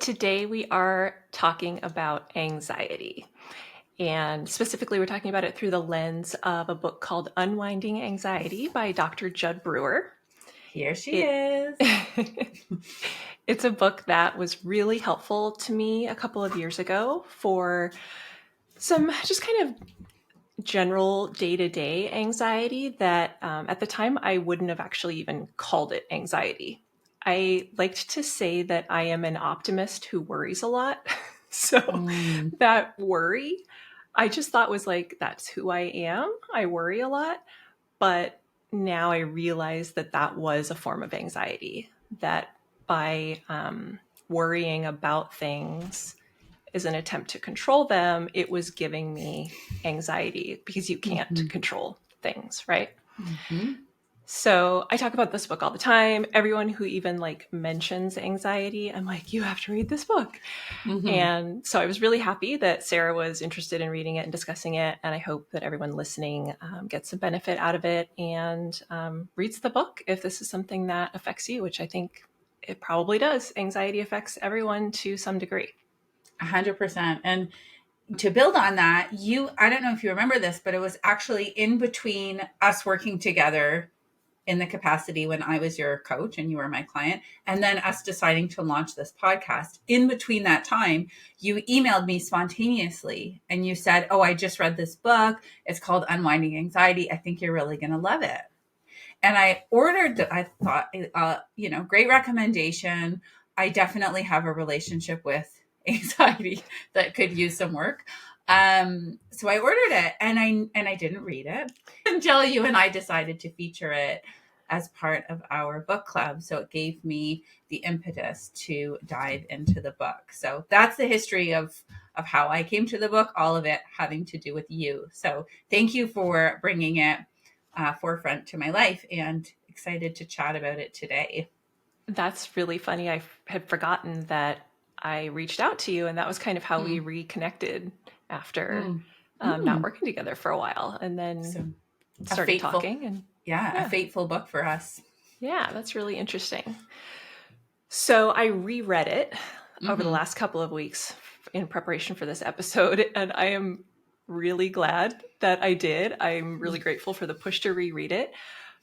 Today we are talking about anxiety. And specifically, we're talking about it through the lens of a book called Unwinding Anxiety by Dr. Jud Brewer. Here she is. It's a book that was really helpful to me a couple of years ago for some just kind of general day-to-day anxiety that at the time I wouldn't have actually even called it anxiety. I liked to say that I am an optimist who worries a lot. So that worry, I just thought was like, that's who I am. I worry a lot. But now I realize that that was a form of anxiety, that by worrying about things is an attempt to control them, it was giving me anxiety because you can't control things, right? So I talk about this book all the time. Everyone who even like mentions anxiety, I'm like, you have to read this book. And so I was really happy that Sarah was interested in reading it and discussing it. And I hope that everyone listening gets some benefit out of it and reads the book if this is something that affects you, which I think it probably does. Anxiety affects everyone to some degree. 100%. And to build on that, I don't know if you remember this, but it was actually in between us working together in the capacity when I was your coach and you were my client, and then us deciding to launch this podcast. In between that time, you emailed me spontaneously and you said, "Oh, I just read this book. It's called Unwinding Anxiety. I think you're really going to love it." And I ordered, I thought, great recommendation. I definitely have a relationship with anxiety that could use some work. So I ordered it and I didn't read it until you and I decided to feature it as part of our book club. So it gave me the impetus to dive into the book. So that's the history of how I came to the book, all of it having to do with you. So thank you for bringing it forefront to my life, and excited to chat about it today. That's really funny. I had forgotten that I reached out to you, and that was kind of how we reconnected after not working together for a while, and then started talking. And a fateful book for us. Yeah, that's really interesting. So I reread it over the last couple of weeks in preparation for this episode, and I am really glad that I did. I'm really grateful for the push to reread it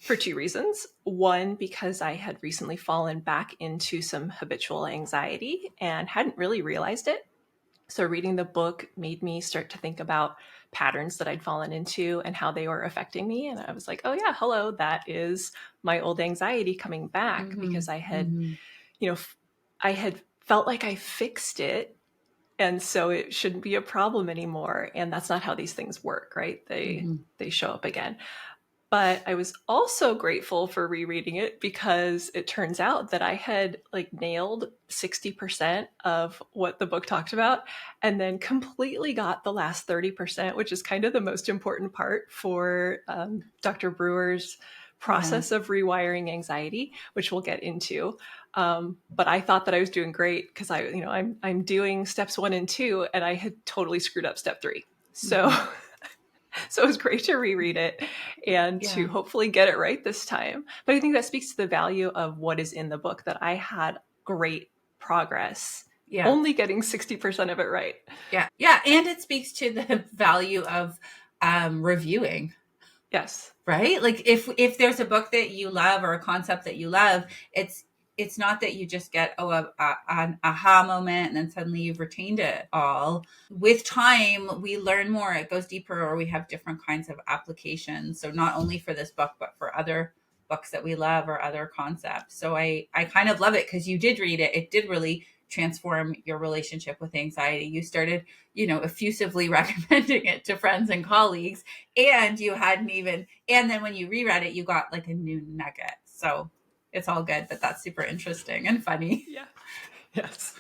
for two reasons. One, because I had recently fallen back into some habitual anxiety and hadn't really realized it. So reading the book made me start to think about patterns that I'd fallen into and how they were affecting me. And I was like, oh yeah, hello, that is my old anxiety coming back because I had, I had felt like I fixed it. And so it shouldn't be a problem anymore. And that's not how these things work, right? They show up again. But I was also grateful for rereading it because it turns out that I had like nailed 60% of what the book talked about and then completely got the last 30%, which is kind of the most important part for Dr. Brewer's process of rewiring anxiety, which we'll get into. But I thought that I was doing great because I'm doing steps 1 and 2, and I had totally screwed up step 3. So So it was great to reread it and to hopefully get it right this time. But I think that speaks to the value of what is in the book, that I had great progress, only getting 60% of it right. Yeah. And it speaks to the value of reviewing. Yes. Right? Like if there's a book that you love or a concept that you love, it's not that you just get an aha moment and then suddenly you've retained it all. With time, we learn more. It goes deeper, or we have different kinds of applications. So not only for this book, but for other books that we love or other concepts. So I kind of love it because you did read it. It did really transform your relationship with anxiety. You started, effusively recommending it to friends and colleagues, and you hadn't even, and then when you reread it, you got like a new nugget. So it's all good, but that's super interesting and funny. Yeah. Yes.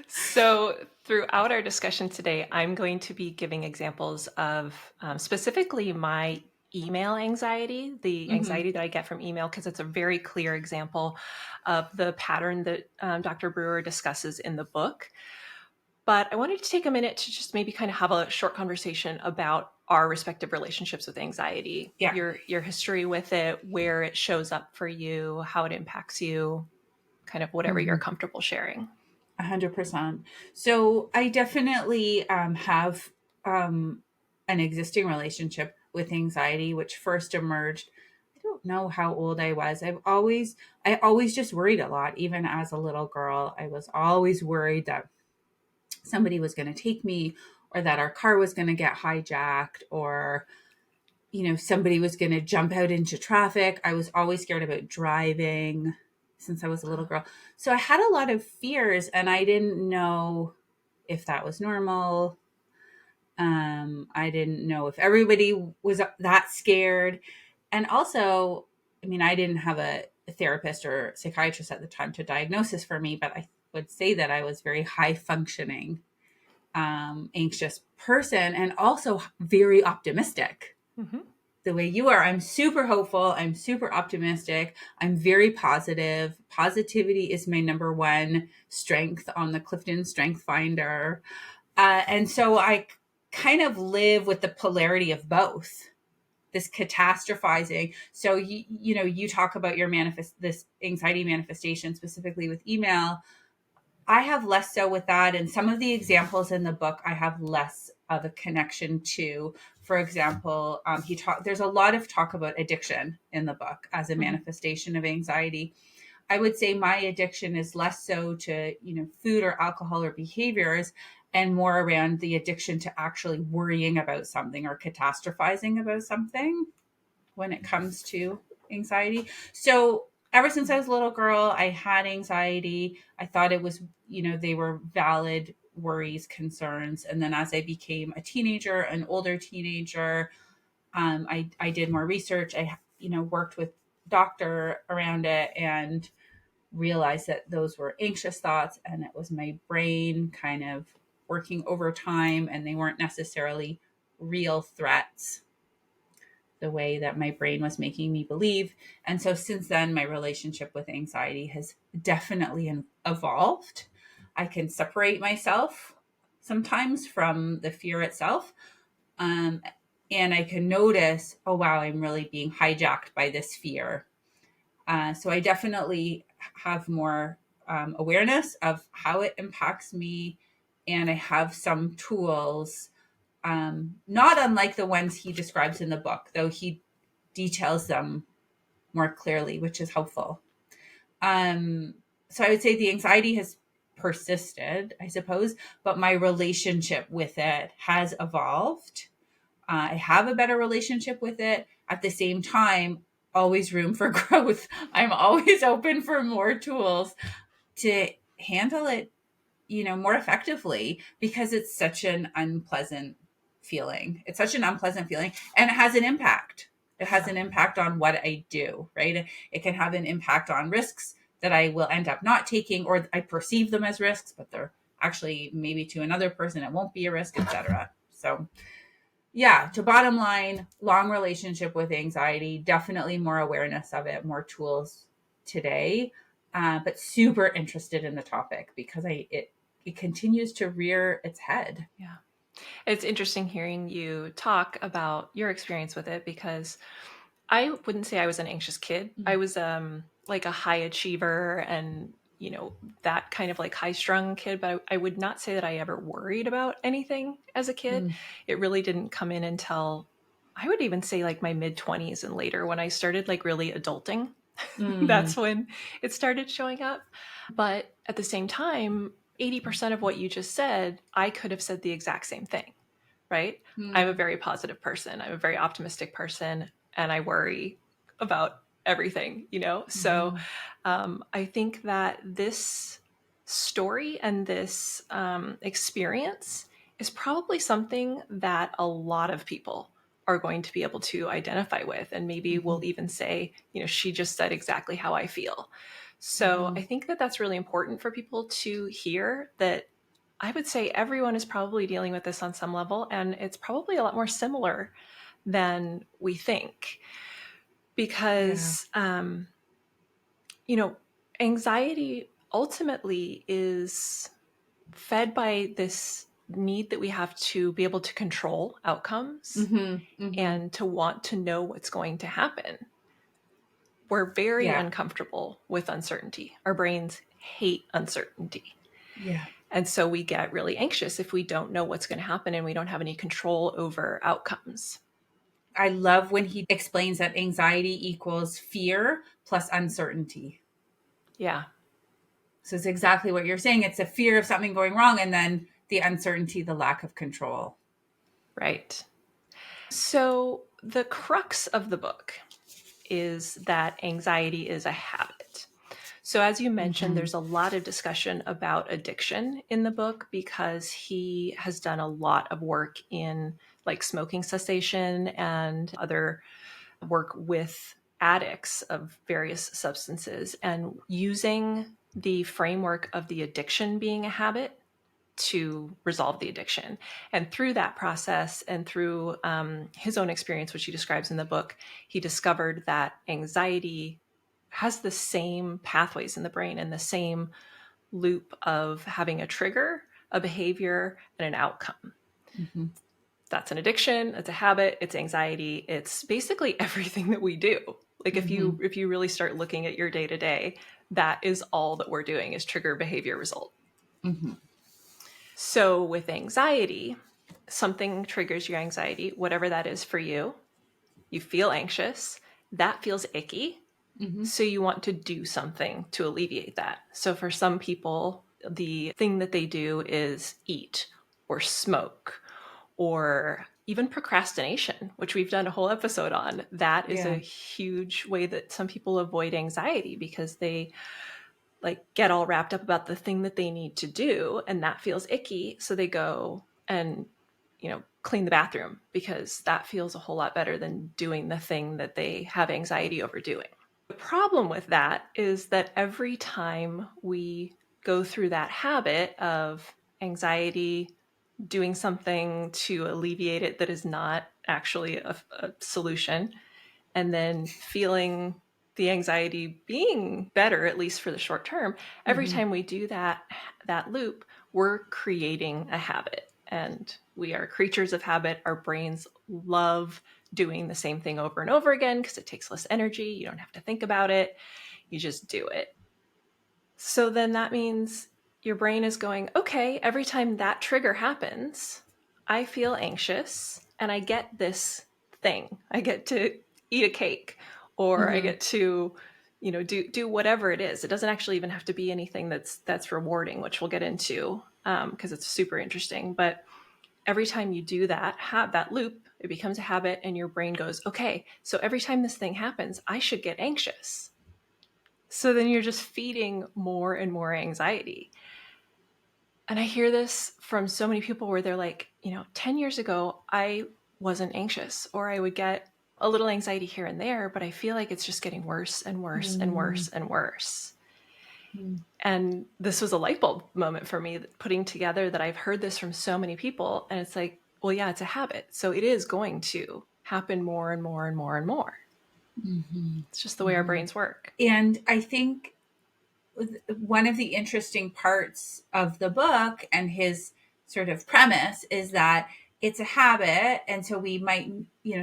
So throughout our discussion today, I'm going to be giving examples of specifically my email anxiety, the anxiety that I get from email, because it's a very clear example of the pattern that Dr. Brewer discusses in the book. But I wanted to take a minute to just maybe kind of have a short conversation about our respective relationships with anxiety, your history with it, where it shows up for you, how it impacts you, kind of whatever you're comfortable sharing. 100%. So I definitely have an existing relationship with anxiety, which first emerged. I don't know how old I was. I always just worried a lot. Even as a little girl, I was always worried that somebody was going to take me, or that our car was going to get hijacked, or somebody was going to jump out into traffic. I was always scared about driving since I was a little girl. So I had a lot of fears, and I didn't know if that was normal. I didn't know if everybody was that scared. And also, I mean, I didn't have a therapist or psychiatrist at the time to diagnose this for me, but I would say that I was very high functioning, anxious person, and also very optimistic. Mm-hmm. The way you are. I'm super hopeful. I'm super optimistic. I'm very positive. Positivity is my number one strength on the Clifton Strength Finder. And so I kind of live with the polarity of both, this catastrophizing. So, you talk about your this anxiety manifestation specifically with email. I have less so with that. And some of the examples in the book, I have less of a connection to. For example, there's a lot of talk about addiction in the book as a manifestation of anxiety. I would say my addiction is less so to, food or alcohol or behaviors, and more around the addiction to actually worrying about something or catastrophizing about something when it comes to anxiety. So ever since I was a little girl, I had anxiety. I thought it was, they were valid worries, concerns. And then as I became a teenager, an older teenager, I did more research. I, worked with doctor around it, and realized that those were anxious thoughts, and it was my brain kind of working overtime, and they weren't necessarily real threats the way that my brain was making me believe. And so since then, my relationship with anxiety has definitely evolved. I can separate myself sometimes from the fear itself. Um, and I can notice, oh, wow, I'm really being hijacked by this fear. So I definitely have more awareness of how it impacts me. And I have some tools, not unlike the ones he describes in the book, though he details them more clearly, which is helpful. So I would say the anxiety has persisted, I suppose, but my relationship with it has evolved. I have a better relationship with it. At the same time, always room for growth. I'm always open for more tools to handle it, more effectively, because it's such an unpleasant feeling. It's such an unpleasant feeling, and it has an impact. It has an impact on what I do, right? It can have an impact on risks that I will end up not taking, or I perceive them as risks, but they're actually, maybe to another person, it won't be a risk, etc. So yeah, to bottom line, long relationship with anxiety, definitely more awareness of it, more tools today, but super interested in the topic because it continues to rear its head. Yeah. It's interesting hearing you talk about your experience with it, because I wouldn't say I was an anxious kid. I was like a high achiever, and that kind of like high strung kid, but I would not say that I ever worried about anything as a kid. Mm. It really didn't come in until, I would even say, like my mid-20s and later, when I started like really adulting. Mm. That's when it started showing up. But at the same time, 80% of what you just said, I could have said the exact same thing, right? I'm a Mm. very positive person. I'm a very optimistic person, and I worry about everything. So Mm-hmm. I think that this story and this experience is probably something that a lot of people are going to be able to identify with. And maybe Mm-hmm. we'll even say, she just said exactly how I feel. So Mm-hmm. I think that that's really important for people to hear, that I would say everyone is probably dealing with this on some level, and it's probably a lot more similar than we think. Yeah. Because, anxiety ultimately is fed by this need that we have to be able to control outcomes Mm-hmm. Mm-hmm. and to want to know what's going to happen. We're very Yeah. uncomfortable with uncertainty. Our brains hate uncertainty. Yeah. And so we get really anxious if we don't know what's going to happen and we don't have any control over outcomes. I love when he explains that anxiety equals fear plus uncertainty. Yeah. So it's exactly what you're saying. It's a fear of something going wrong, and then the uncertainty, the lack of control. Right. So the crux of the book is that anxiety is a habit. So as you mentioned, there's a lot of discussion about addiction in the book because he has done a lot of work in like smoking cessation and other work with addicts of various substances, and using the framework of the addiction being a habit to resolve the addiction. And through that process and through his own experience, which he describes in the book, he discovered that anxiety has the same pathways in the brain and the same loop of having a trigger, a behavior, and an outcome. Mm-hmm. That's an addiction, it's a habit, it's anxiety, it's basically everything that we do. Like if you really start looking at your day to day, that is all that we're doing is trigger, behavior, result. Mm-hmm. So with anxiety, something triggers your anxiety, whatever that is for you. You feel anxious, that feels icky. Mm-hmm. So you want to do something to alleviate that. So for some people, the thing that they do is eat or smoke or even procrastination, which we've done a whole episode on. That is a huge way that some people avoid anxiety because they like get all wrapped up about the thing that they need to do and that feels icky, so they go and clean the bathroom because that feels a whole lot better than doing the thing that they have anxiety over doing. The problem with that is that every time we go through that habit of anxiety, doing something to alleviate it that is not actually a solution, and then feeling the anxiety being better, at least for the short term, every time we do that loop, we're creating a habit. And we are creatures of habit. Our brains love doing the same thing over and over again because it takes less energy. You don't have to think about it. You just do it. So then that means your brain is going, okay, every time that trigger happens, I feel anxious and I get this thing. I get to eat a cake or I get to, do whatever it is. It doesn't actually even have to be anything that's rewarding, which we'll get into because it's super interesting. But every time you do that, have that loop, it becomes a habit and your brain goes, okay, so every time this thing happens, I should get anxious. So then you're just feeding more and more anxiety. And I hear this from so many people where they're like, 10 years ago, I wasn't anxious, or I would get a little anxiety here and there, but I feel like it's just getting worse and worse and worse and worse. And this was a light bulb moment for me, putting together that I've heard this from so many people. And it's like, well, yeah, it's a habit. So it is going to happen more and more and more and more. It's just the way our brains work. And I think one of the interesting parts of the book and his sort of premise is that it's a habit, and so we might,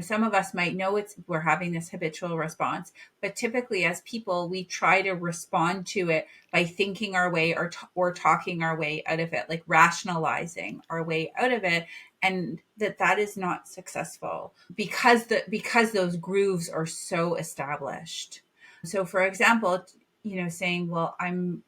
some of us might know we're having this habitual response, but typically as people we try to respond to it by thinking our way or talking our way out of it, like rationalizing our way out of it, and that is not successful because those grooves are so established. So for example, saying, well, I'm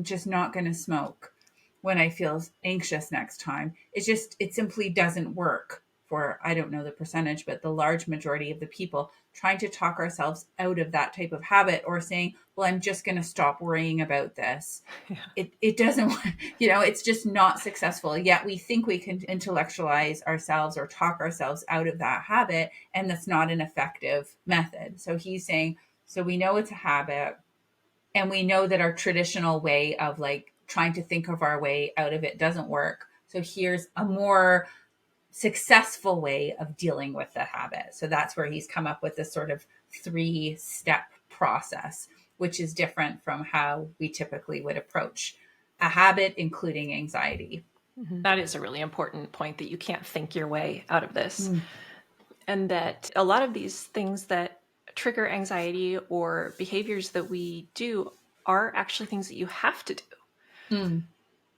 just not going to smoke when I feel anxious next time. It simply doesn't work for, I don't know the percentage, but the large majority of the people. Trying to talk ourselves out of that type of habit, or saying, well, I'm just going to stop worrying about this. Yeah. It doesn't, it's just not successful. Yet we think we can intellectualize ourselves or talk ourselves out of that habit, and that's not an effective method. So he's saying, so we know it's a habit, and we know that our traditional way of like trying to think of our way out of it doesn't work. So here's a more successful way of dealing with the habit. So that's where he's come up with this sort of 3-step process, which is different from how we typically would approach a habit, including anxiety. That is a really important point, that you can't think your way out of this. And that a lot of these things that trigger anxiety or behaviors that we do are actually things that you have to do.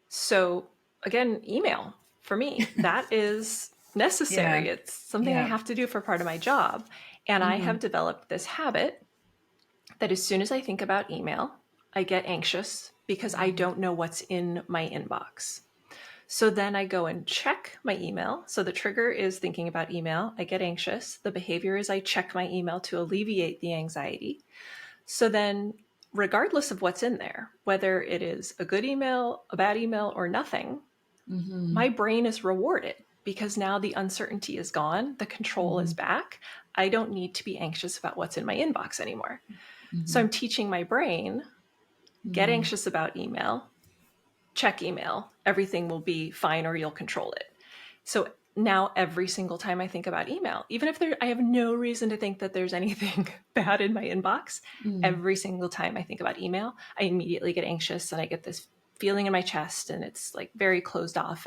So again, email for me, that is necessary. Yeah. It's something I Yeah. have to do for part of my job. And I have developed this habit that as soon as I think about email, I get anxious because I don't know what's in my inbox. So then I go and check my email. So the trigger is thinking about email. I get anxious. The behavior is I check my email to alleviate the anxiety. So then, regardless of what's in there, whether it is a good email, a bad email, or nothing, my brain is rewarded because now the uncertainty is gone. The control is back. I don't need to be anxious about what's in my inbox anymore. So I'm teaching my brain, get anxious about email, check email, everything will be fine or you'll control it. So now every single time I think about email, even if I have no reason to think that there's anything bad in my inbox, every single time I think about email, I immediately get anxious and I get this feeling in my chest and it's like very closed off.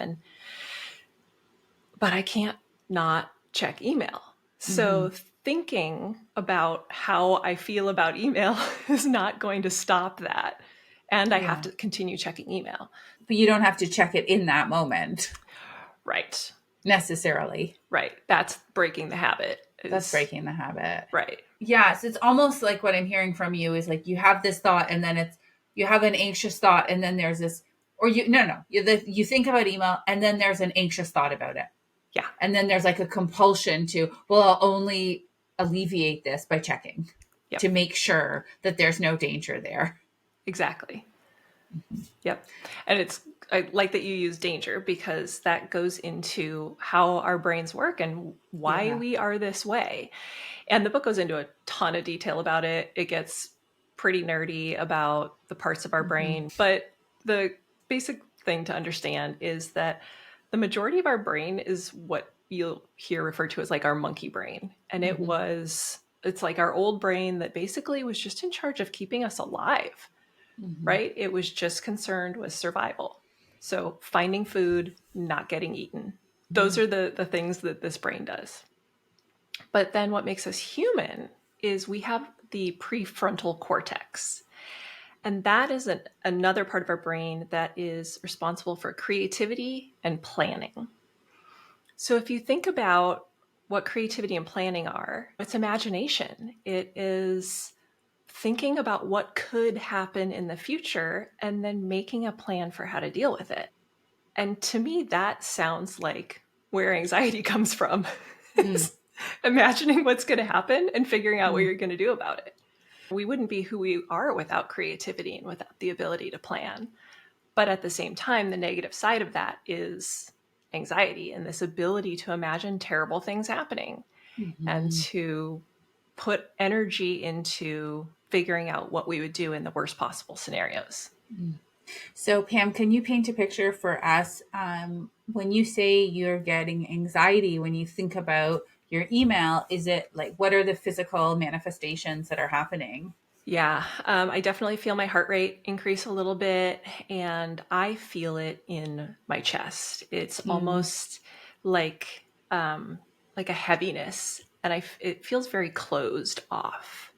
But I can't not check email. So thinking about how I feel about email is not going to stop that. And I have to continue checking email. But you don't have to check it in that moment Right. necessarily. Right. That's breaking the habit. That's breaking the habit. Right. Yeah. So it's almost like what I'm hearing from you is like you have this thought and then you have an anxious thought and then there's this, or you think about email and then there's an anxious thought about it. Yeah. And then there's like a compulsion to, well, I'll only alleviate this by checking to make sure that there's no danger there. Exactly. Yep. And I like that you use danger because that goes into how our brains work and why we are this way. And the book goes into a ton of detail about it. It gets pretty nerdy about the parts of our brain. But the basic thing to understand is that the majority of our brain is what you'll hear referred to as like our monkey brain. And it's like our old brain that basically was just in charge of keeping us alive. Right? It was just concerned with survival. So finding food, not getting eaten. Those are the things that this brain does. But then what makes us human is we have the prefrontal cortex. And that is another part of our brain that is responsible for creativity and planning. So if you think about what creativity and planning are, it's imagination. It is thinking about what could happen in the future and then making a plan for how to deal with it. And to me, that sounds like where anxiety comes from. Imagining what's going to happen and figuring out what you're going to do about it. We wouldn't be who we are without creativity and without the ability to plan. But at the same time, the negative side of that is anxiety and this ability to imagine terrible things happening and to put energy into figuring out what we would do in the worst possible scenarios. So Pam, can you paint a picture for us when you say you're getting anxiety, when you think about your email, is it like, what are the physical manifestations that are happening? Yeah, I definitely feel my heart rate increase a little bit and I feel it in my chest. It's almost like a heaviness and it feels very closed off.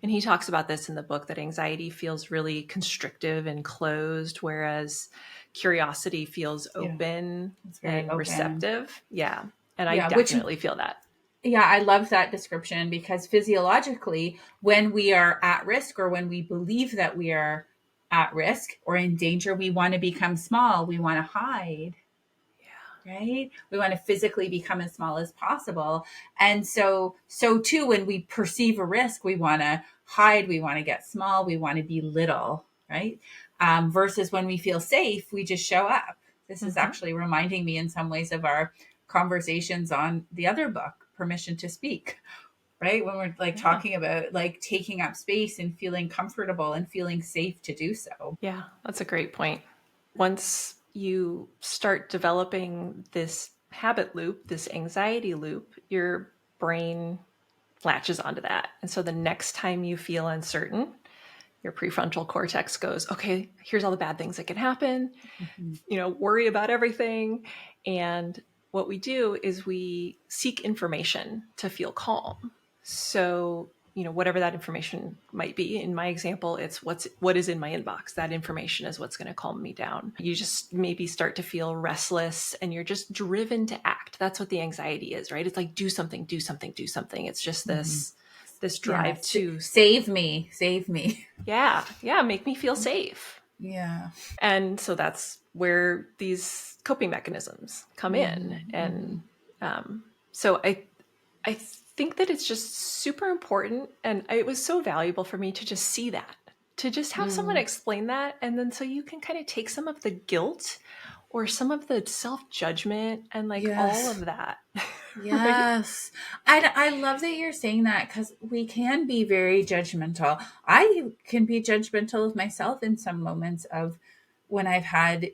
And he talks about this in the book that anxiety feels really constrictive and closed, whereas curiosity feels open and receptive. Yeah. And I definitely feel that. Yeah, I love that description because physiologically, when we are at risk or when we believe that we are at risk or in danger, we want to become small. We want to hide. Right? We want to physically become as small as possible. And so too, when we perceive a risk, we want to hide, we want to get small, we want to be little, right? Versus when we feel safe, we just show up. This is actually reminding me in some ways of our conversations on the other book, Permission to Speak, right? When we're like talking about like taking up space and feeling comfortable and feeling safe to do so. Yeah, that's a great point. Once you start developing this habit loop, this anxiety loop, your brain latches onto that. And so the next time you feel uncertain, your prefrontal cortex goes, okay, here's all the bad things that can happen, worry about everything. And what we do is we seek information to feel calm. So whatever that information might be. In my example, it's what is in my inbox. That information is what's going to calm me down. You just maybe start to feel restless and you're just driven to act. That's what the anxiety is, right? It's like, do something, do something, do something. It's just this drive to save me. Yeah. Make me feel safe. Yeah. And so that's where these coping mechanisms come in. And so I think that it's just super important. And it was so valuable for me to just see that, to just have someone explain that. And then so you can kind of take some of the guilt or some of the self-judgment and like all of that. Yes. I love that you're saying that, because we can be very judgmental. I can be judgmental of myself in some moments of when I've had,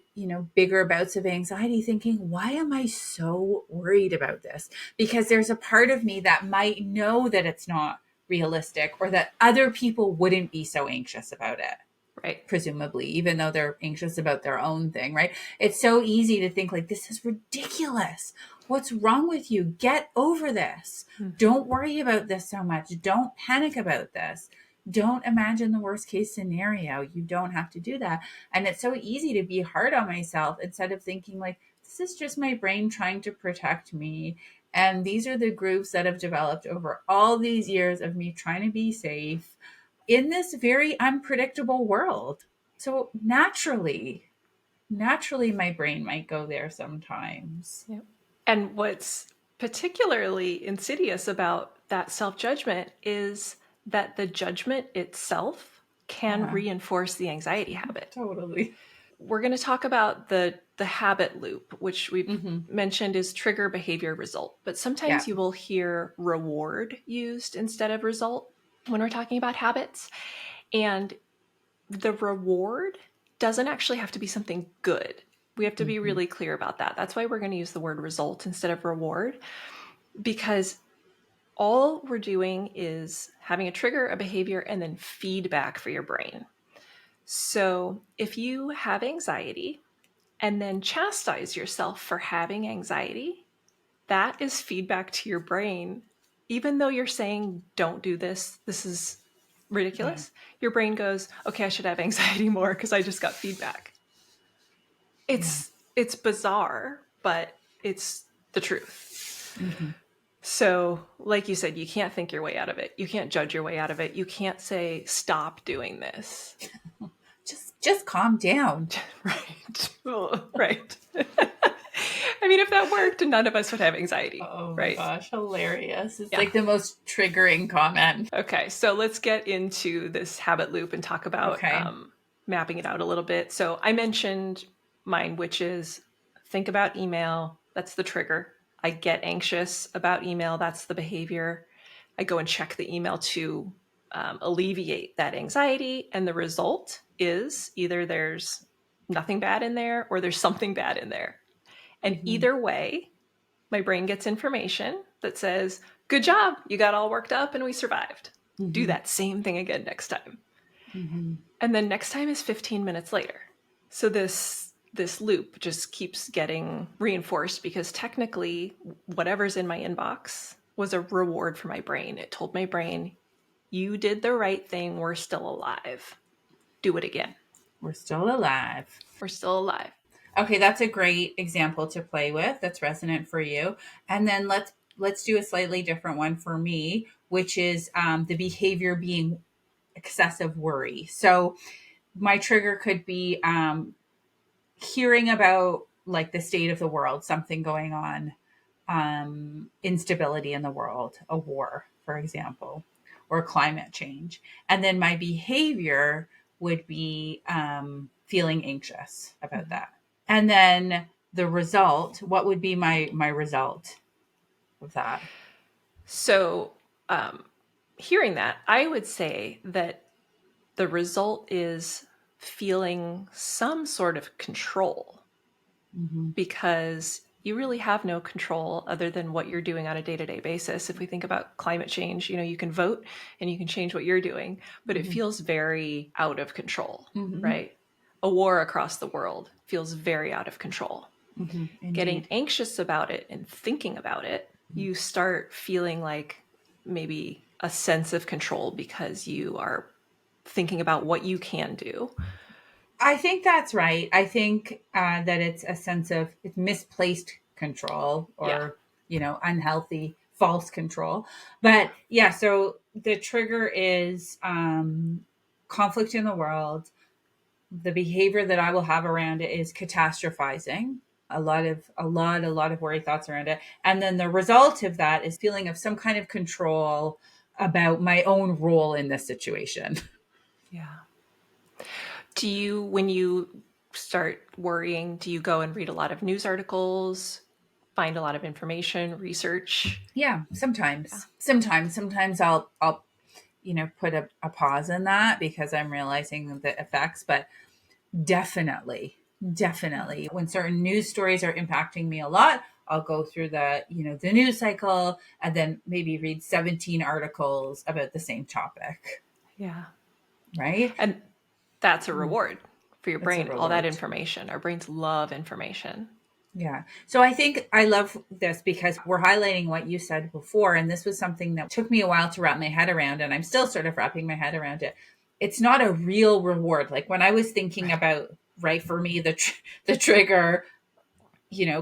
bigger bouts of anxiety, thinking, why am I so worried about this? Because there's a part of me that might know that it's not realistic, or that other people wouldn't be so anxious about it. Right. Presumably, even though they're anxious about their own thing, right? It's so easy to think like, this is ridiculous. What's wrong with you? Get over this. Don't worry about this so much. Don't panic about this. Don't imagine the worst case scenario. You don't have to do that. And it's so easy to be hard on myself instead of thinking like, this is just my brain trying to protect me. And these are the grooves that have developed over all these years of me trying to be safe in this very unpredictable world. So naturally, my brain might go there sometimes. Yep. And what's particularly insidious about that self-judgment is that the judgment itself can reinforce the anxiety habit. Totally. We're going to talk about the habit loop, which we've mentioned is trigger, behavior, result. But sometimes you will hear reward used instead of result when we're talking about habits. And the reward doesn't actually have to be something good. We have to be really clear about that. That's why we're going to use the word result instead of reward, because all we're doing is having a trigger, a behavior, and then feedback for your brain. So if you have anxiety and then chastise yourself for having anxiety, that is feedback to your brain. Even though you're saying, don't do this, this is ridiculous, your brain goes, okay, I should have anxiety more because I just got feedback. It's bizarre, but it's the truth. So, like you said, you can't think your way out of it. You can't judge your way out of it. You can't say, stop doing this. Just calm down. Right. Right. I mean, if that worked, none of us would have anxiety. Oh right? My gosh, hilarious. It's like the most triggering comment. Okay, so let's get into this habit loop and talk about mapping it out a little bit. So I mentioned mine, which is think about email. That's the trigger. I get anxious about email. That's the behavior. I go and check the email to alleviate that anxiety. And the result is either there's nothing bad in there or there's something bad in there. And either way, my brain gets information that says, good job, you got all worked up and we survived. Do that same thing again next time. And then next time is 15 minutes later. So this loop just keeps getting reinforced because technically whatever's in my inbox was a reward for my brain. It told my brain, you did the right thing. We're still alive. Do it again. We're still alive. We're still alive. Okay, that's a great example to play with. That's resonant for you. And then let's do a slightly different one for me, which is the behavior being excessive worry. So my trigger could be hearing about like the state of the world, something going on, instability in the world, a war, for example, or climate change. And then my behavior would be feeling anxious about that. And then the result, what would be my result of that? So hearing that, I would say that the result is feeling some sort of control because you really have no control other than what you're doing on a day-to-day basis. If we think about climate change, you can vote and you can change what you're doing, but it feels very out of control, right? A war across the world feels very out of control. Getting anxious about it and thinking about it, you start feeling like maybe a sense of control because you are thinking about what you can do. I think that's right. I think that it's a sense of it's misplaced control Yeah. or, unhealthy, false control. But yeah, so the trigger is conflict in the world. The behavior that I will have around it is catastrophizing. A lot of worry thoughts around it. And then the result of that is feeling of some kind of control about my own role in this situation. Yeah. Do you, when you start worrying, do you go and read a lot of news articles, find a lot of information, research? Yeah, Yeah. sometimes I'll put a pause in that because I'm realizing the effects, but definitely when certain news stories are impacting me a lot, I'll go through the news cycle and then maybe read 17 articles about the same topic, Yeah. right? And that's a reward for your That's a brain, all that reward. information. Our brains love information. Yeah. So I think I love this because we're highlighting what you said before. And this was something that took me a while to wrap my head around. And I'm still sort of wrapping my head around it. It's not a real reward. Like when I was thinking Right. about, right, for me, the trigger,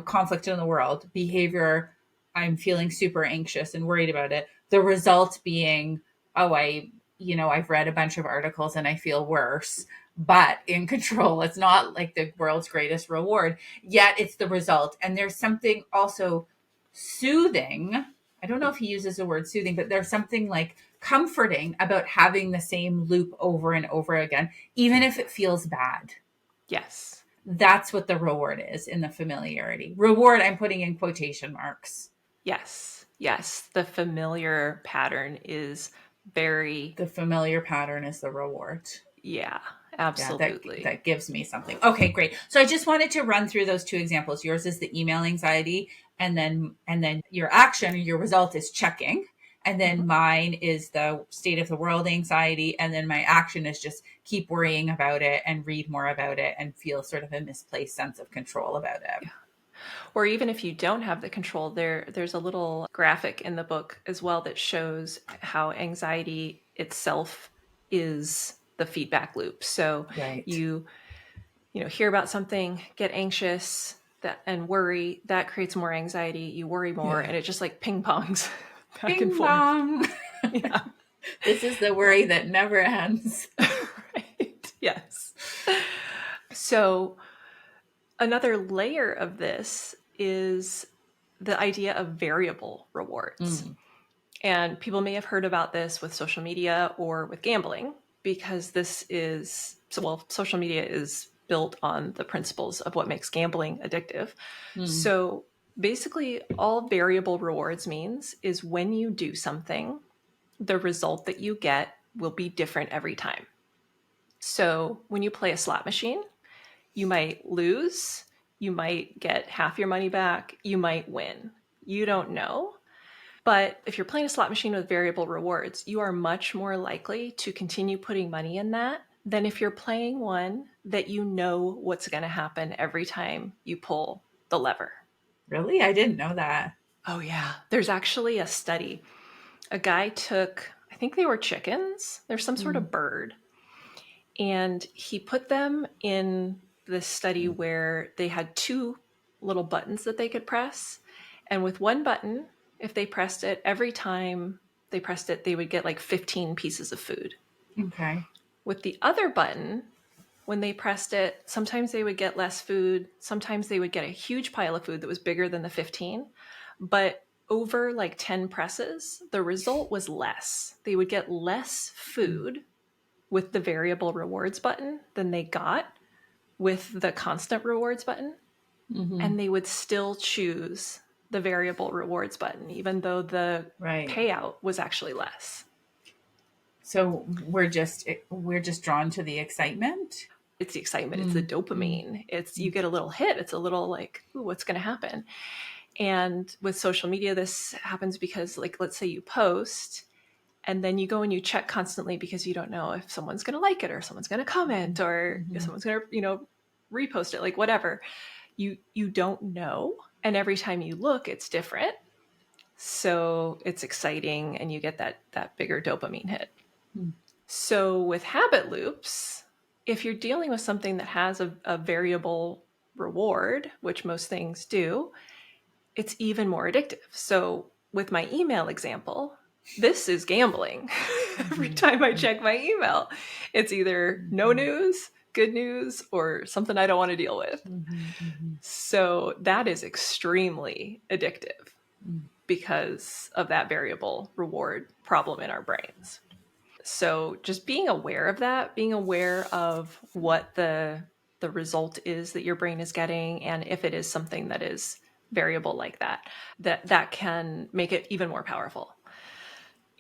conflict in the world, behavior, I'm feeling super anxious and worried about it. The result being, oh, I've read a bunch of articles and I feel worse, but in control. It's not like the world's greatest reward, yet it's the result. And there's something also soothing. I don't know if he uses the word soothing, but there's something like comforting about having the same loop over and over again, even if it feels bad. Yes. That's what the reward is in the familiarity. Reward, I'm putting in quotation marks. Yes. Yes. The familiar pattern is very, The familiar pattern is the reward. yeah, Yeah, that absolutely. that gives me something. Okay, great. So I just wanted to run through those two examples. Yours is the email anxiety, and then your action, your result is checking. And then Mhm. mine is the state of the world anxiety. And then my action is just keep worrying about it and read more about it and feel sort of a misplaced sense of control about it. Yeah. Or even if you don't have the control, there's a little graphic in the book as well that shows how anxiety itself is the feedback loop. So Right. you hear about something, get anxious, that and worry, that creates more anxiety, you worry more, Yeah. and it just like ping pongs back and Bing forth. bong. Yeah. This is the worry that never ends. Right. Yes. So another layer of this is the idea of variable rewards. Mm, And people may have heard about this with social media or with gambling because social media is built on the principles of what makes gambling addictive. mm, So basically, all variable rewards means is when you do something, the result that you get will be different every time. So when you play a slot machine, you might lose, you might get half your money back, you might win. You don't know. But if you're playing a slot machine with variable rewards, you are much more likely to continue putting money in that than if you're playing one that you know what's going to happen every time you pull the lever. really? I didn't know that. Oh, yeah. There's actually a study. A guy took, I think they were chickens, they're some sort Mm, of bird, and he put them in this study where they had two little buttons that they could press. And with one button, if they pressed it, every time they pressed it, they would get like 15 pieces of food. okay. With the other button, when they pressed it, sometimes they would get less food. Sometimes they would get a huge pile of food that was bigger than the 15. But over like 10 presses, the result was less. They would get less Mm, food with the variable rewards button than they got with the constant rewards button. mm-hmm. And they would still choose the variable rewards button, even though the Right. payout was actually less. So we're just drawn to the excitement. It's the excitement, it's the Mm, mm, dopamine. It's you mm, get a little hit, it's a little like, ooh, what's going to happen? And with social media, this happens because, like, let's say you post and then you go and you check constantly because you don't know if someone's going to like it or someone's going to comment or if mm-hmm. someone's going to, repost it, like whatever. You don't know. And every time you look, it's different. So it's exciting and you get that bigger dopamine hit. Hmm. So with habit loops, if you're dealing with something that has a variable reward, which most things do, it's even more addictive. So with my email example, this is gambling. Every time I check my email, it's either no news, good news, or something I don't want to deal with. So that is extremely addictive because of that variable reward problem in our brains. So just being aware of that, being aware of what the result is that your brain is getting, and if it is something that is variable like that, that can make it even more powerful.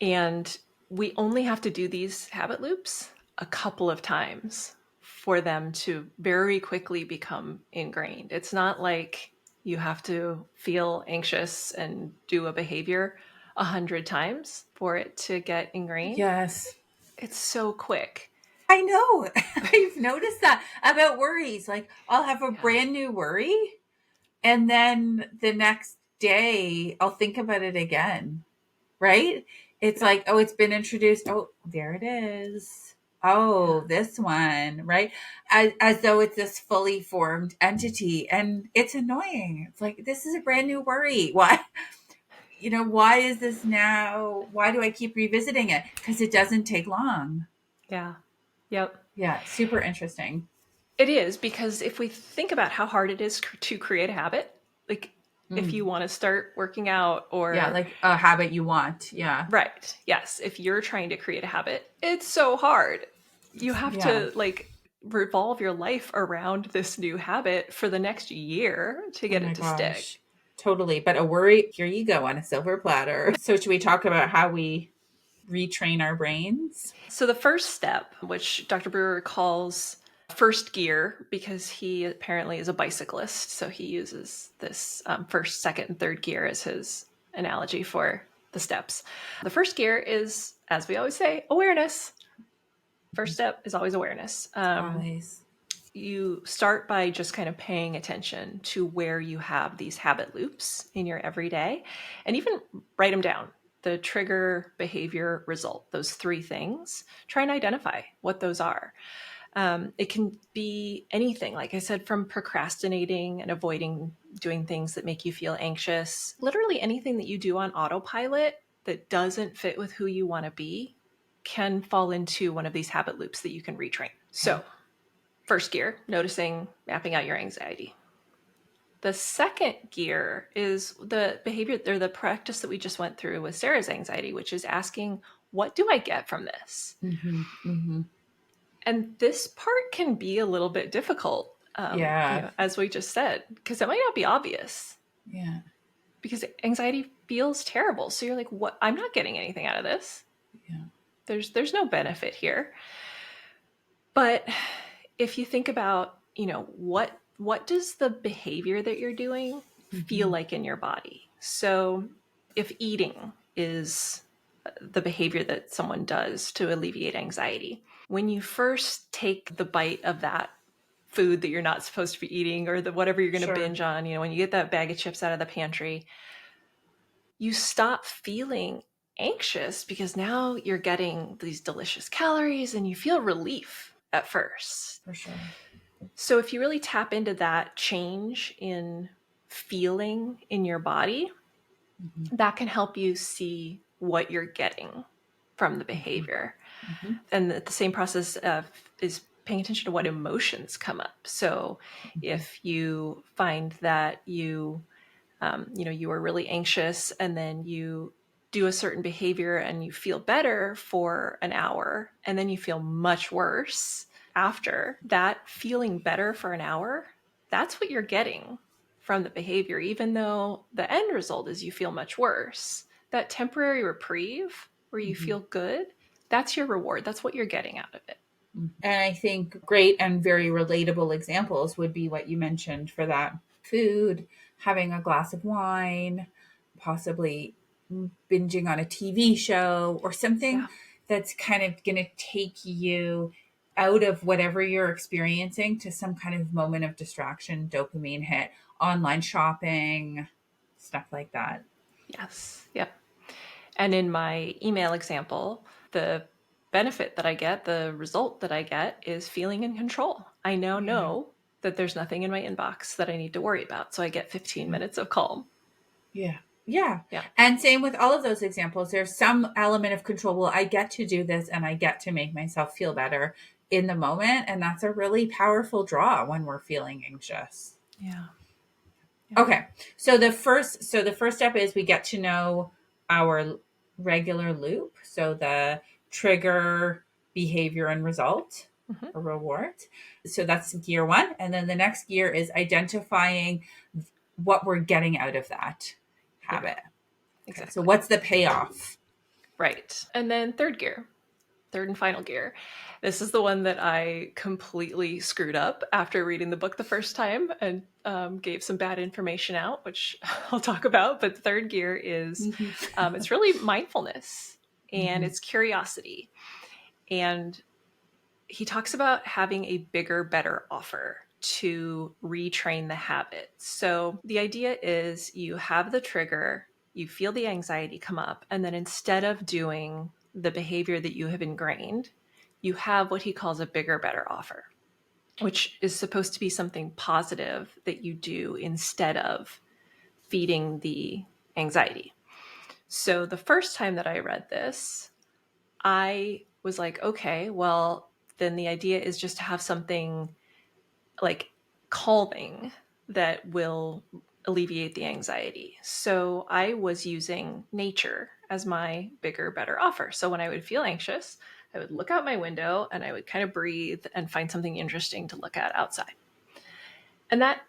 And we only have to do these habit loops a couple of times for them to very quickly become ingrained. It's not like you have to feel anxious and do a behavior 100 times for it to get ingrained. Yes. It's so quick. I know. I've noticed that about worries. Like I'll have a brand new worry and then the next day I'll think about it again. Right? It's like, oh, it's been introduced. Oh, there it is. Oh, this one, right? As though it's this fully formed entity. And it's annoying. It's like, this is a brand new worry. Why? Why is this now? Why do I keep revisiting it? Because it doesn't take long. Yeah. Yep. Yeah. Super interesting. It is, because if we think about how hard it is to create a habit, like if you want to start working out or Yeah, like a habit you want. Yeah. right. Yes. If you're trying to create a habit, it's so hard. You have Yeah. to revolve your life around this new habit for the next year to Oh get my it to gosh. stick. Totally. But a worry, here you go on a silver platter. So, should we talk about how we retrain our brains? So the first step, which Dr. Brewer calls first gear, because he apparently is a bicyclist, so he uses this first, second, and third gear as his analogy for the steps. The first gear is, as we always say, awareness. First step is always awareness. Always. You start by just kind of paying attention to where you have these habit loops in your everyday, and even write them down. The trigger, behavior, result, those three things. Try and identify what those are. It can be anything, like I said, from procrastinating and avoiding doing things that make you feel anxious. Literally anything that you do on autopilot that doesn't fit with who you want to be can fall into one of these habit loops that you can retrain. So, first gear, noticing, mapping out your anxiety. The second gear is the behavior or the practice that we just went through with Sarah's anxiety, which is asking, what do I get from this? Mm-hmm. Mm-hmm. And this part can be a little bit difficult, Yeah. as we just said, because it might not be obvious. Yeah. Because anxiety feels terrible. So you're like, what? I'm not getting anything out of this. Yeah. There's no benefit here. But if you think about, what does the behavior that you're doing feel like in your body? So if eating is the behavior that someone does to alleviate anxiety, when you first take the bite of that food that you're not supposed to be eating, or the whatever you're going to binge on, when you get that bag of chips out of the pantry, you stop feeling anxious because now you're getting these delicious calories and you feel relief at first. For sure. So if you really tap into that change in feeling in your body, that can help you see what you're getting from the behavior. And the same process is paying attention to what emotions come up. So if you find that you are really anxious, and then you do a certain behavior and you feel better for an hour, and then you feel much worse after that, feeling better for an hour, that's what you're getting from the behavior, even though the end result is you feel much worse. That temporary reprieve where you feel good, that's your reward. That's what you're getting out of it. And I think great and very relatable examples would be what you mentioned for that food, having a glass of wine, possibly binging on a TV show or something Yeah. that's kind of going to take you out of whatever you're experiencing to some kind of moment of distraction, dopamine hit, online shopping, stuff like that. Yes. Yep. And in my email example, the benefit that I get, the result that I get is feeling in control. I now know that there's nothing in my inbox that I need to worry about. So I get 15 minutes of calm. Yeah. Yeah. Yeah. And same with all of those examples. There's some element of control. Well, I get to do this and I get to make myself feel better in the moment. And that's a really powerful draw when we're feeling anxious. Yeah. Okay. So the first step is we get to know our regular loop. So the trigger, behavior, and result, or reward. So that's gear one. And then the next gear is identifying what we're getting out of that habit. Yeah, exactly. So what's the payoff? Right. And then third and final gear. This is the one that I completely screwed up after reading the book the first time and gave some bad information out, which I'll talk about. But the third gear is it's really mindfulness and it's curiosity. And he talks about having a bigger, better offer to retrain the habit. So the idea is you have the trigger, you feel the anxiety come up, and then instead of doing the behavior that you have ingrained, you have what he calls a bigger, better offer, which is supposed to be something positive that you do instead of feeding the anxiety. So the first time that I read this, I was like, okay, well, then the idea is just to have something like calming that will alleviate the anxiety. So I was using nature as my bigger, better offer. So when I would feel anxious, I would look out my window and I would kind of breathe and find something interesting to look at outside. And that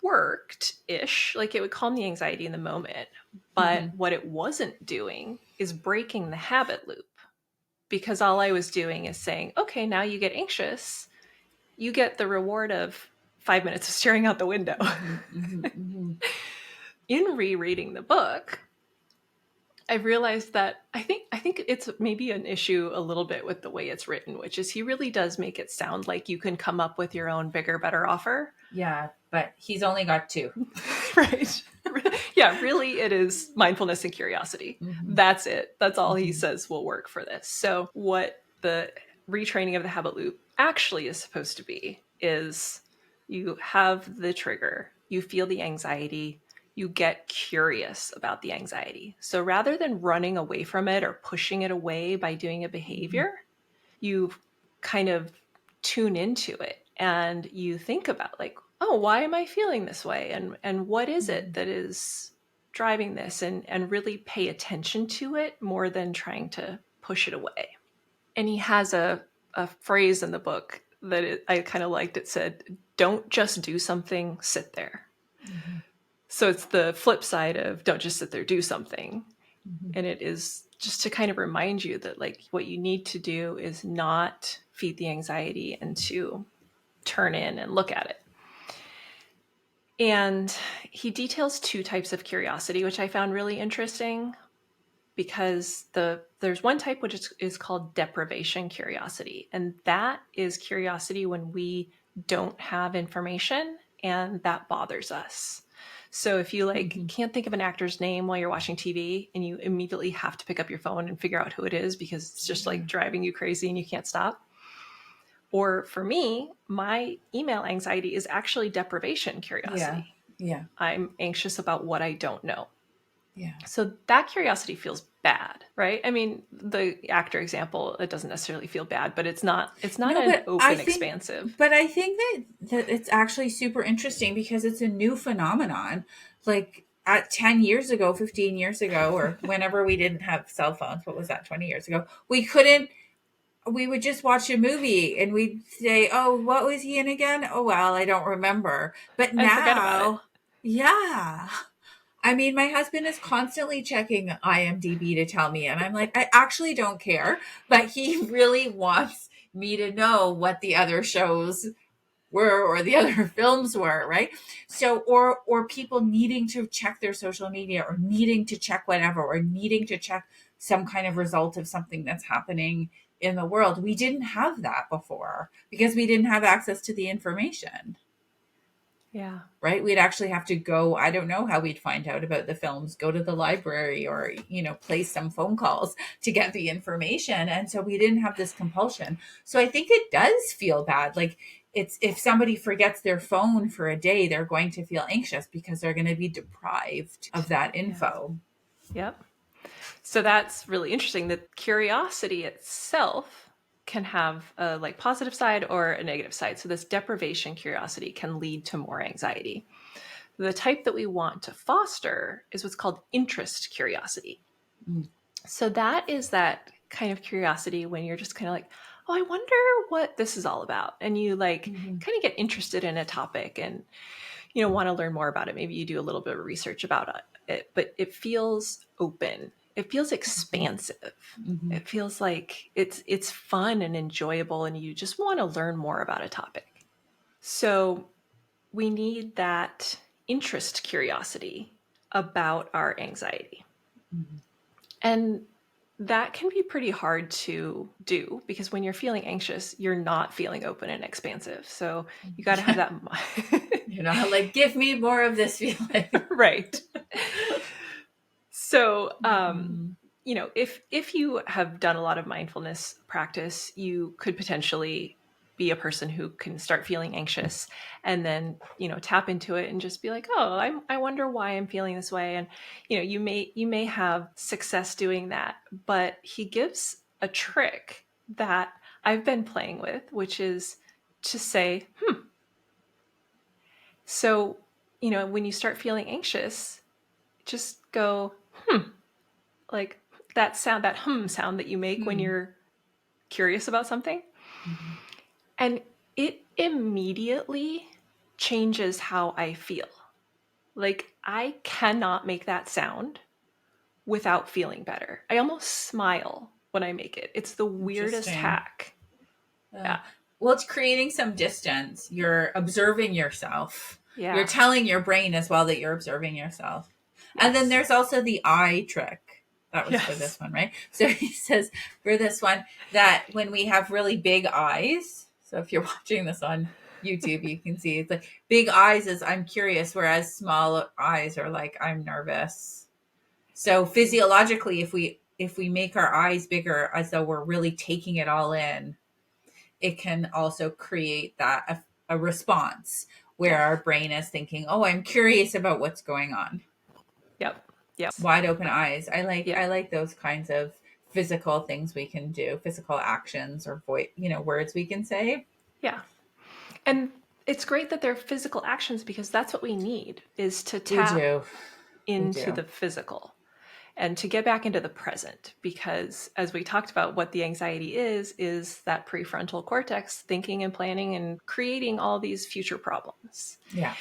worked ish. Like it would calm the anxiety in the moment. But what it wasn't doing is breaking the habit loop, because all I was doing is saying, okay, now you get anxious. You get the reward of 5 minutes of staring out the window. In rereading the book, I realized that I think it's maybe an issue a little bit with the way it's written, which is he really does make it sound like you can come up with your own bigger, better offer. Yeah, but he's only got two. Right. Yeah, really it is mindfulness and curiosity. That's it. That's all he says will work for this. So what the retraining of the habit loop actually is supposed to be is you have the trigger, you feel the anxiety, you get curious about the anxiety. So rather than running away from it or pushing it away by doing a behavior, you kind of tune into it and you think about like, oh, why am I feeling this way? And what is it that is driving this? And really pay attention to it more than trying to push it away. And he has a phrase in the book that I kind of liked. It said, don't just do something, sit there. So it's the flip side of don't just sit there, do something. And it is just to kind of remind you that like what you need to do is not feed the anxiety and to turn in and look at it. And he details two types of curiosity, which I found really interesting, because there's one type which is called deprivation curiosity. And that is curiosity when we don't have information and that bothers us. So if you can't think of an actor's name while you're watching TV and you immediately have to pick up your phone and figure out who it is because it's just like driving you crazy and you can't stop. Or for me, my email anxiety is actually deprivation curiosity. Yeah. I'm anxious about what I don't know. Yeah. So that curiosity feels bad, right? I mean, the actor example, it doesn't necessarily feel bad, but it's not expansive. But I think that it's actually super interesting because it's a new phenomenon. Like at 10 years ago, 15 years ago, or whenever we didn't have cell phones, what was that, 20 years ago? We would just watch a movie and we'd say, oh, what was he in again? Oh, well, I don't remember. But now, forget about it. Yeah. I mean, my husband is constantly checking IMDb to tell me, and I'm like, I actually don't care, but he really wants me to know what the other shows were or the other films were, right? So, or people needing to check their social media or needing to check whatever, or needing to check some kind of result of something that's happening in the world. We didn't have that before because we didn't have access to the information. Yeah. right? We'd actually have to go, I don't know how we'd find out about the films, go to the library or, place some phone calls to get the information. And so we didn't have this compulsion. So I think it does feel bad. Like it's, if somebody forgets their phone for a day, they're going to feel anxious because they're going to be deprived of that info. Yep. So that's really interesting that curiosity itself can have a like positive side or a negative side. So this deprivation curiosity can lead to more anxiety. The type that we want to foster is what's called interest curiosity. Mm. So that is that kind of curiosity when you're just kind of like, oh, I wonder what this is all about. And you like kind of get interested in a topic and, want to learn more about it. Maybe you do a little bit of research about it, but it feels open. It feels expansive. Mm-hmm. It feels like it's fun and enjoyable and you just want to learn more about a topic. So we need that interest curiosity about our anxiety. Mm-hmm. And that can be pretty hard to do because when you're feeling anxious, you're not feeling open and expansive. So you got to have that. Like, give me more of this feeling. Right. So, Mm-hmm. if you have done a lot of mindfulness practice, you could potentially be a person who can start feeling anxious and then, tap into it and just be like, oh, I wonder why I'm feeling this way. And, you may have success doing that, but he gives a trick that I've been playing with, which is to say, so, when you start feeling anxious, just go, like that sound, that sound that you make when you're curious about something. Mm-hmm. And it immediately changes how I feel. Like I cannot make that sound without feeling better. I almost smile when I make it. It's the weirdest Interesting. hack. Yeah. Well, it's creating some distance. You're observing yourself. Yeah. You're telling your brain as well that you're observing yourself. Yes. And then there's also the eye trick. That was for this one, right? So he says for this one that when we have really big eyes, so if you're watching this on YouTube, you can see it's like big eyes is I'm curious, whereas small eyes are like I'm nervous. So physiologically, if we make our eyes bigger as though we're really taking it all in, it can also create that a response where our brain is thinking, "Oh, I'm curious about what's going on." Yep. Yes. Wide open eyes. I Yep. like those kinds of physical things we can do, physical actions or words we can say. Yeah. And it's great that they're physical actions because that's what we need is to We tap do. We into do. the physical and to get back into the present because as we talked about what the anxiety is that prefrontal cortex thinking and planning and creating all these future problems. Yeah.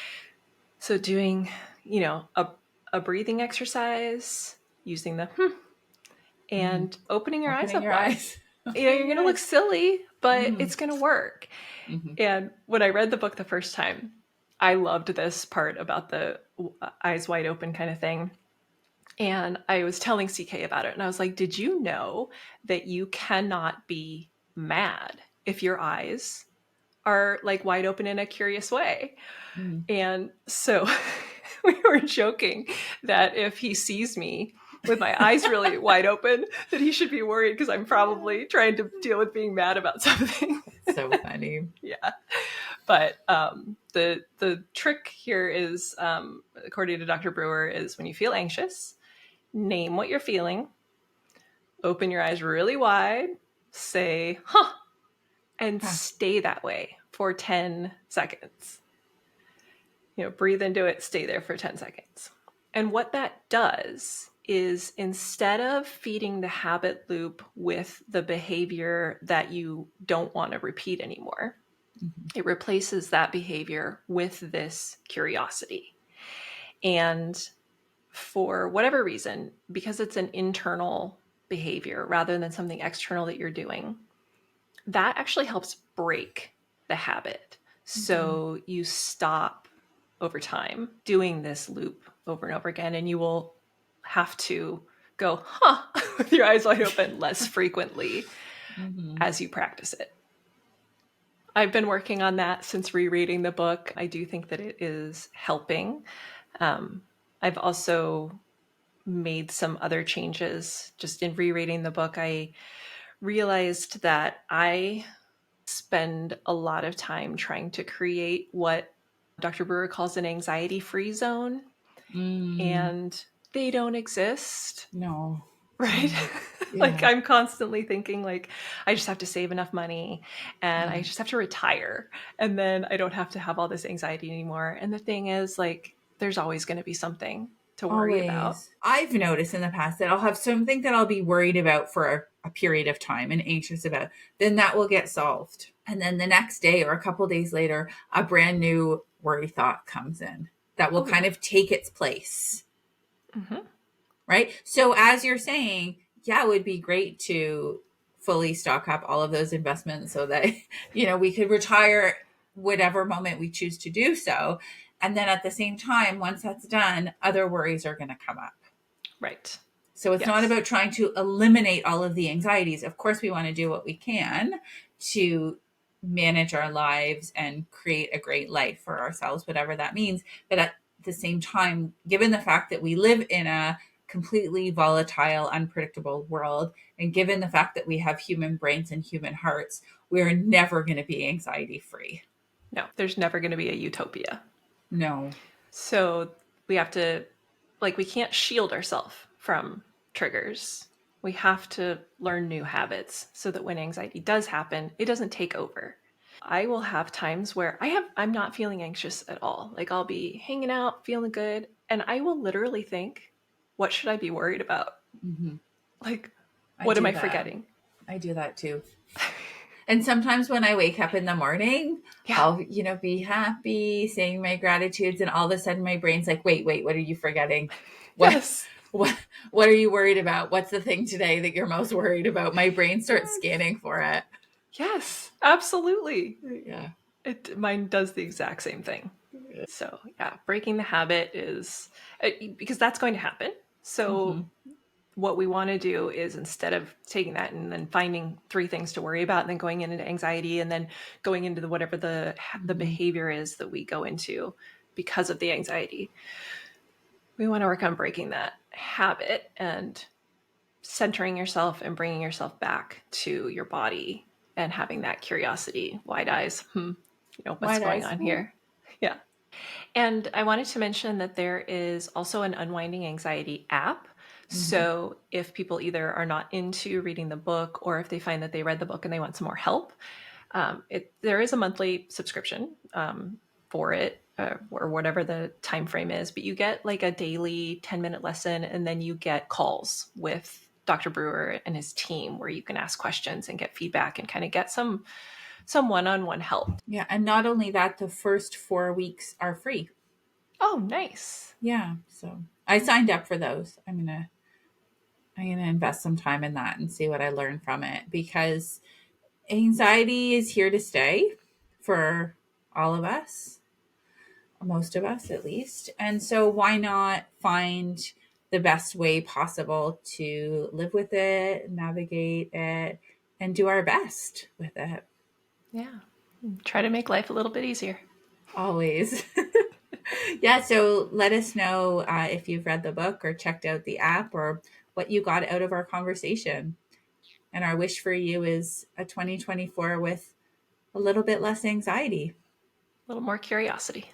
So doing a breathing exercise using the and opening your eyes Opening up your wide. eyes. You're going to look silly, but it's going to work. Mm-hmm. And when I read the book the first time, I loved this part about the eyes wide open kind of thing. And I was telling CK about it. And I was like, did you know that you cannot be mad if your eyes are like wide open in a curious way? Mm-hmm. And so we were joking that if he sees me with my eyes really wide open, that he should be worried because I'm probably trying to deal with being mad about something. So funny. Yeah. But the trick here is, according to Dr. Brewer, is when you feel anxious, name what you're feeling, open your eyes really wide, say, and stay that way for 10 seconds. Breathe into it, stay there for 10 seconds. And what that does is instead of feeding the habit loop with the behavior that you don't want to repeat anymore, it replaces that behavior with this curiosity. And for whatever reason, because it's an internal behavior rather than something external that you're doing, that actually helps break the habit. So you stop over time doing this loop over and over again, and you will have to go, with your eyes wide open less frequently as you practice it. I've been working on that since rereading the book. I do think that it is helping. I've also made some other changes just in rereading the book. I realized that I spend a lot of time trying to create what Dr. Brewer calls an anxiety-free zone, and they don't exist. No. Right? Like Yeah. I'm constantly thinking like I just have to save enough money and I Yeah. just have to retire and then I don't have to have all this anxiety anymore. And the thing is like there's always going to be something to worry about. Always. I've noticed in the past that I'll have something that I'll be worried about for a period of time and anxious about. Then that will get solved. And then the next day or a couple days later, a brand new worry thought comes in that will Oh kind yeah. of take its place. Mm-hmm. Right. So as you're saying, yeah, it would be great to fully stock up all of those investments so that, we could retire whatever moment we choose to do so. And then at the same time, once that's done, other worries are going to come up. Right. So it's not Yes. about trying to eliminate all of the anxieties. Of course, we want to do what we can to manage our lives and create a great life for ourselves, whatever that means. But at the same time, given the fact that we live in a completely volatile, unpredictable world, and given the fact that we have human brains and human hearts, we're never going to be anxiety free. No, there's never going to be a utopia. No. So we have to like we can't shield ourselves from triggers. We have to learn new habits so that when anxiety does happen, it doesn't take over. I will have times where I'm not feeling anxious at all. Like I'll be hanging out, feeling good, and I will literally think, what should I be worried about? Mm-hmm. Like, I what am do I that. forgetting? I do that too. And sometimes when I wake up in the morning, Yeah. I'll, be happy, saying my gratitudes, and all of a sudden my brain's like, wait, what are you forgetting? What Yes. what what are you worried about? What's the thing today that you're most worried about? My brain starts scanning for it. Yes, absolutely. Yeah. Mine does the exact same thing. So, yeah, breaking the habit is because that's going to happen. Mm-hmm. So, what we want to do is instead of taking that and then finding three things to worry about and then going into anxiety and then going into whatever the Mm-hmm. behavior is that we go into because of the anxiety, we want to work on breaking that habit and centering yourself and bringing yourself back to your body and having that curiosity, wide eyes, what's White going eyes. on here? Yeah. And I wanted to mention that there is also an Unwinding Anxiety app. Mm-hmm. So if people either are not into reading the book or if they find that they read the book and they want some more help, there is a monthly subscription for it or whatever the time frame is, but you get like a daily 10-minute lesson and then you get calls with Dr. Brewer and his team where you can ask questions and get feedback and kind of get some one-on-one help. Yeah. And not only that, the first 4 weeks are free. Oh, nice. Yeah. So I signed up for those. I'm gonna invest some time in that and see what I learn from it, because anxiety is here to stay for all of us, most of us at least. And so why not find the best way possible to live with it, navigate it, and do our best with it. Yeah. Try to make life a little bit easier. Always. Yeah, so let us know if you've read the book or checked out the app or what you got out of our conversation. And our wish for you is a 2024 with a little bit less anxiety. A little more curiosity.